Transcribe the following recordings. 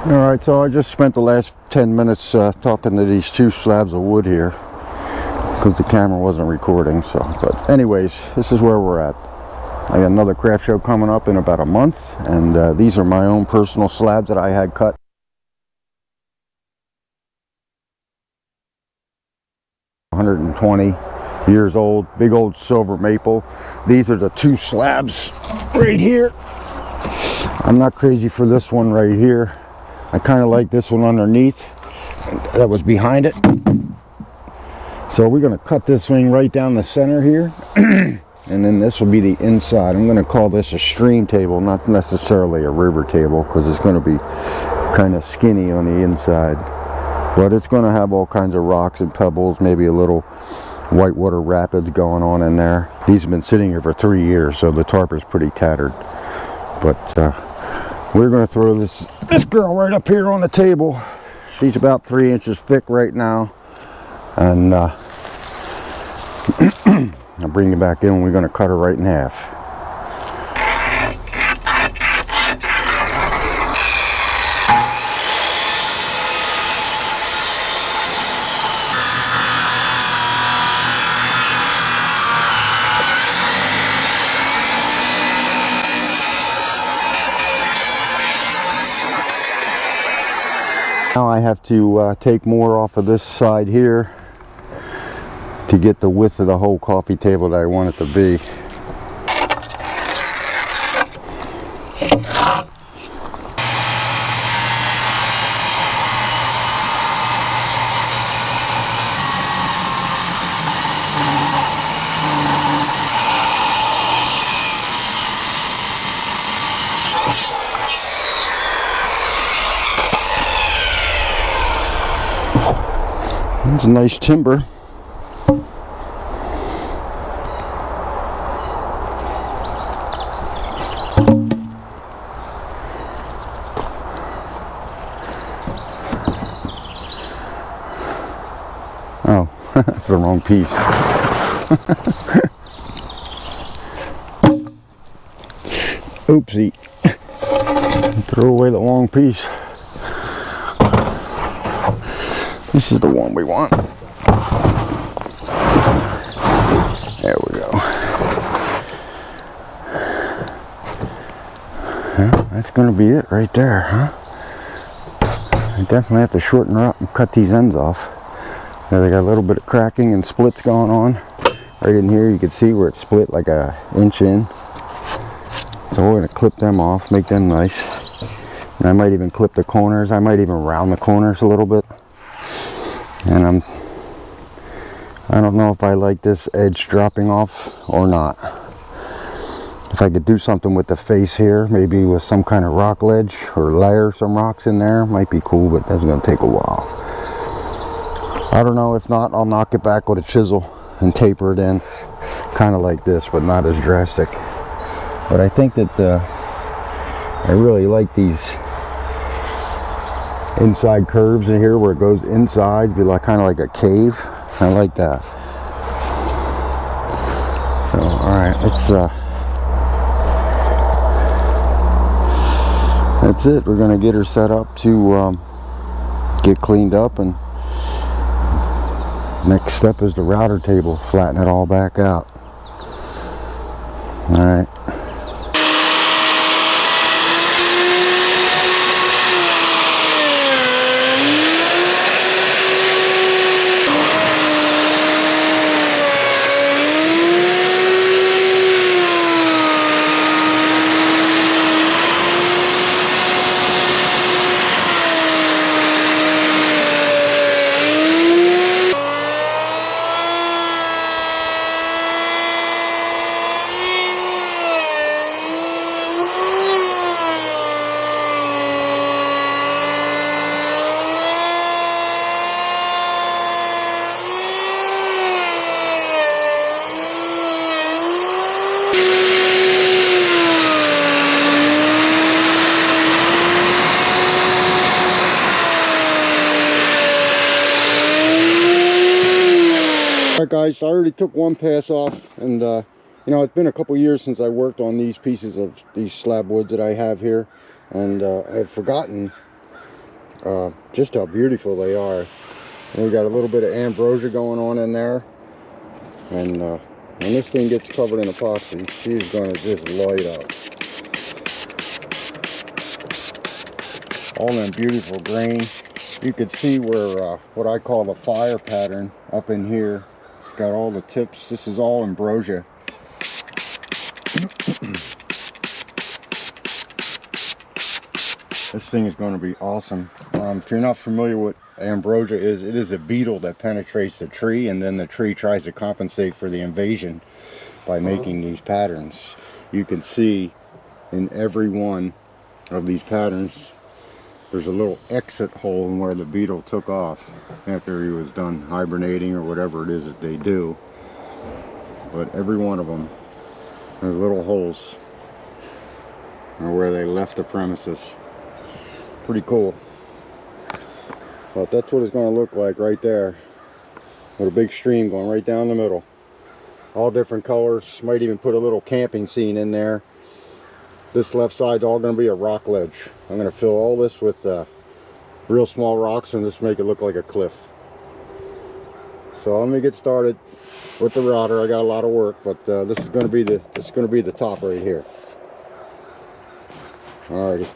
Alright, so I just spent the last 10 minutes talking to these two slabs of wood here because the camera wasn't recording. So, but anyways, this is where we're at. I got another craft show coming up in about a month, and these are my own personal slabs that I had cut. $120 years old, big old silver maple. These are the two slabs right here. I'm not crazy for this one right here. I kind of like this one underneath that was behind it. So we're going to cut this thing right down the center here. And then this will be the inside. I'm going to call this a stream table, not necessarily a river table, because it's going to be kind of skinny on the inside. But it's going to have all kinds of rocks and pebbles, maybe a little whitewater rapids going on in there. These have been sitting here for 3 years, so the tarp is pretty tattered. But we're going to throw this girl right up here on the table. She's about 3 inches thick right now. And I'll bring it back in and we're going to cut her right in half. Now I have to take more off of this side here to get the width of the whole coffee table that I want it to be. It's a nice timber. Oh, that's the wrong piece. Oopsie. Throw away the wrong piece. This is the one we want. There we go. Well, that's going to be it right there, huh? I definitely have to shorten her up and cut these ends off. Now they got a little bit of cracking and splits going on. Right in here you can see where it's split like an inch in. So we're going to clip them off, make them nice. And I might even clip the corners. I might even round the corners a little bit. And I don't know if I like this edge dropping off or not. If I could do something with the face here, maybe with some kind of rock ledge or layer some rocks in there, might be cool, but that's going to take a while. I don't know. If not, I'll knock it back with a chisel and taper it in, kind of like this, but not as drastic. But I think that I really like these inside curves in here where it goes inside, be like kind of like a cave. I like that. So all right, let's that's it. We're gonna get her set up to get cleaned up, and next step is the router table, flatten it all back out. All right. Alright guys, so I already took one pass off, and you know, it's been a couple years since I worked on these pieces of these slab woods that I have here, and I've forgotten just how beautiful they are. And we got a little bit of ambrosia going on in there, and when this thing gets covered in epoxy, she's going to just light up. All them beautiful grains. You could see where what I call the fire pattern up in here. It's got all the tips. This is all ambrosia. This thing is going to be awesome. If you're not familiar with what ambrosia is, it is a beetle that penetrates the tree, and then the tree tries to compensate for the invasion by making these patterns. You can see in every one of these patterns there's a little exit hole in where the beetle took off after he was done hibernating or whatever it is that they do. But every one of them, there's little holes where they left the premises. Pretty cool. But that's what it's going to look like right there, with a big stream going right down the middle. All different colors. Might even put a little camping scene in there. This left side's all going to be a rock ledge. I'm going to fill all this with real small rocks and just make it look like a cliff. So let me get started with the router. I got a lot of work, but this is going to be the top right here. Alrighty.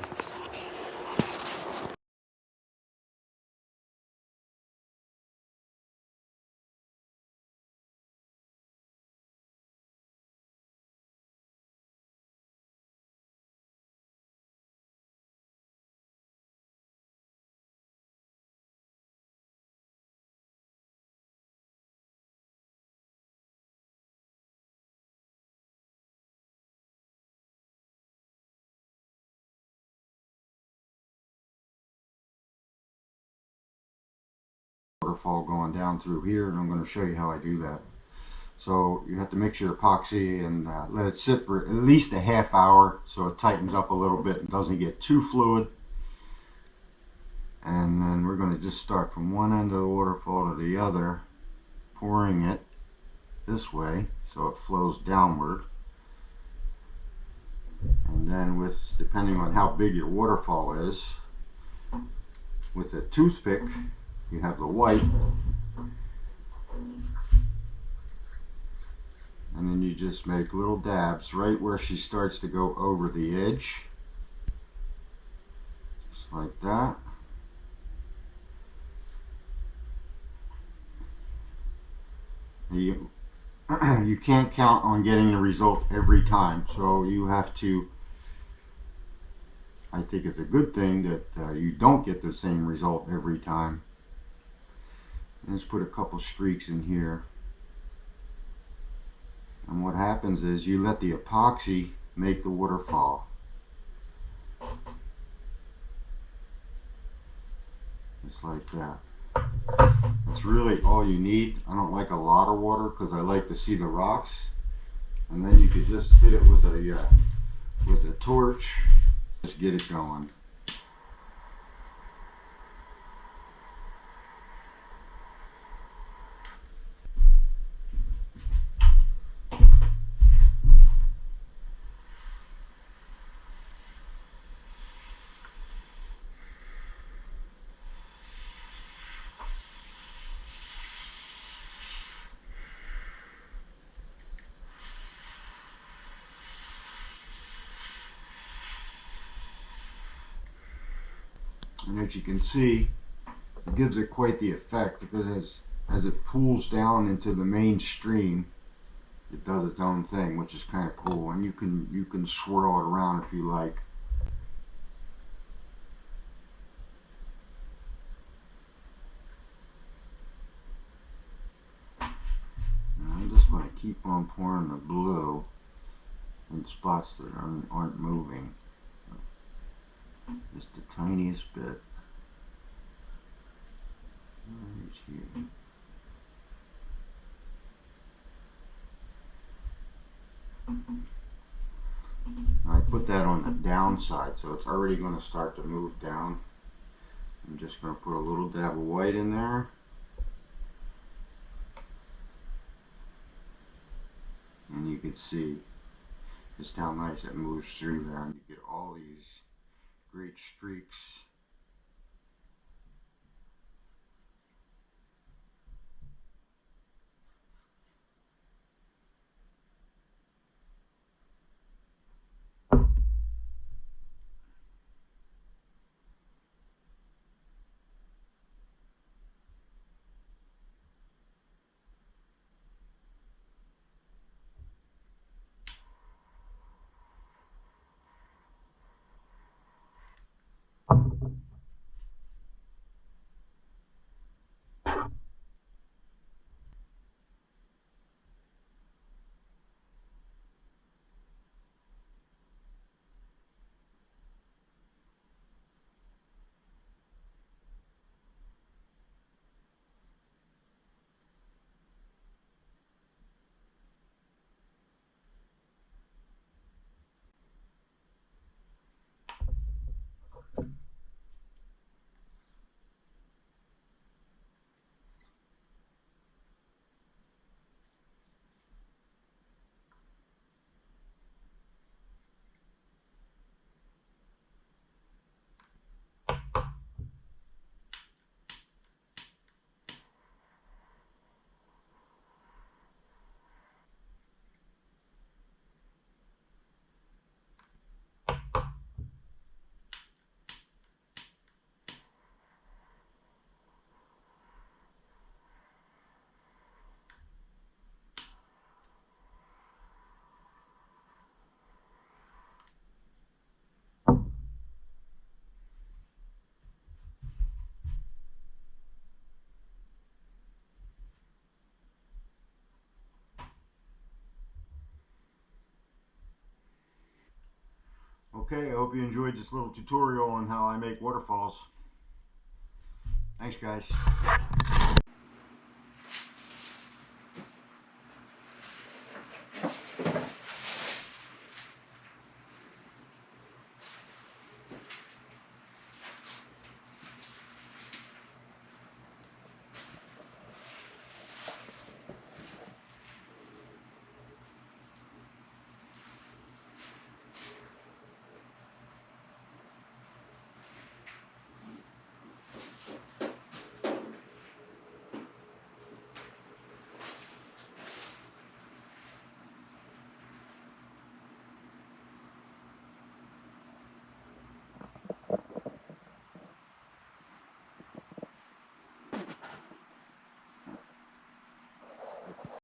Waterfall going down through here, and I'm going to show you how I do that. So you have to mix your epoxy and let it sit for at least a half hour so it tightens up a little bit and doesn't get too fluid. And then we're going to just start from one end of the waterfall to the other, pouring it this way so it flows downward. And then depending on how big your waterfall is, with a toothpick, you have the white, and then you just make little dabs right where she starts to go over the edge, just like that. You can't count on getting the result every time, so you have to, I think it's a good thing that you don't get the same result every time. Let's put a couple streaks in here. And what happens is you let the epoxy make the waterfall. Just like that. That's really all you need. I don't like a lot of water because I like to see the rocks. And then you could just hit it with a torch. Just get it going. And as you can see, it gives it quite the effect because as it pools down into the main stream, it does its own thing, which is kind of cool. And you can swirl it around if you like. And I'm just going to keep on pouring the blue in spots that aren't moving. Just the tiniest bit. Right here. I put that on the downside, so it's already going to start to move down. I'm just going to put a little dab of white in there. And you can see just how nice it moves through there, and you get all these great streaks Okay, I hope you enjoyed this little tutorial on how I make waterfalls. Thanks, guys.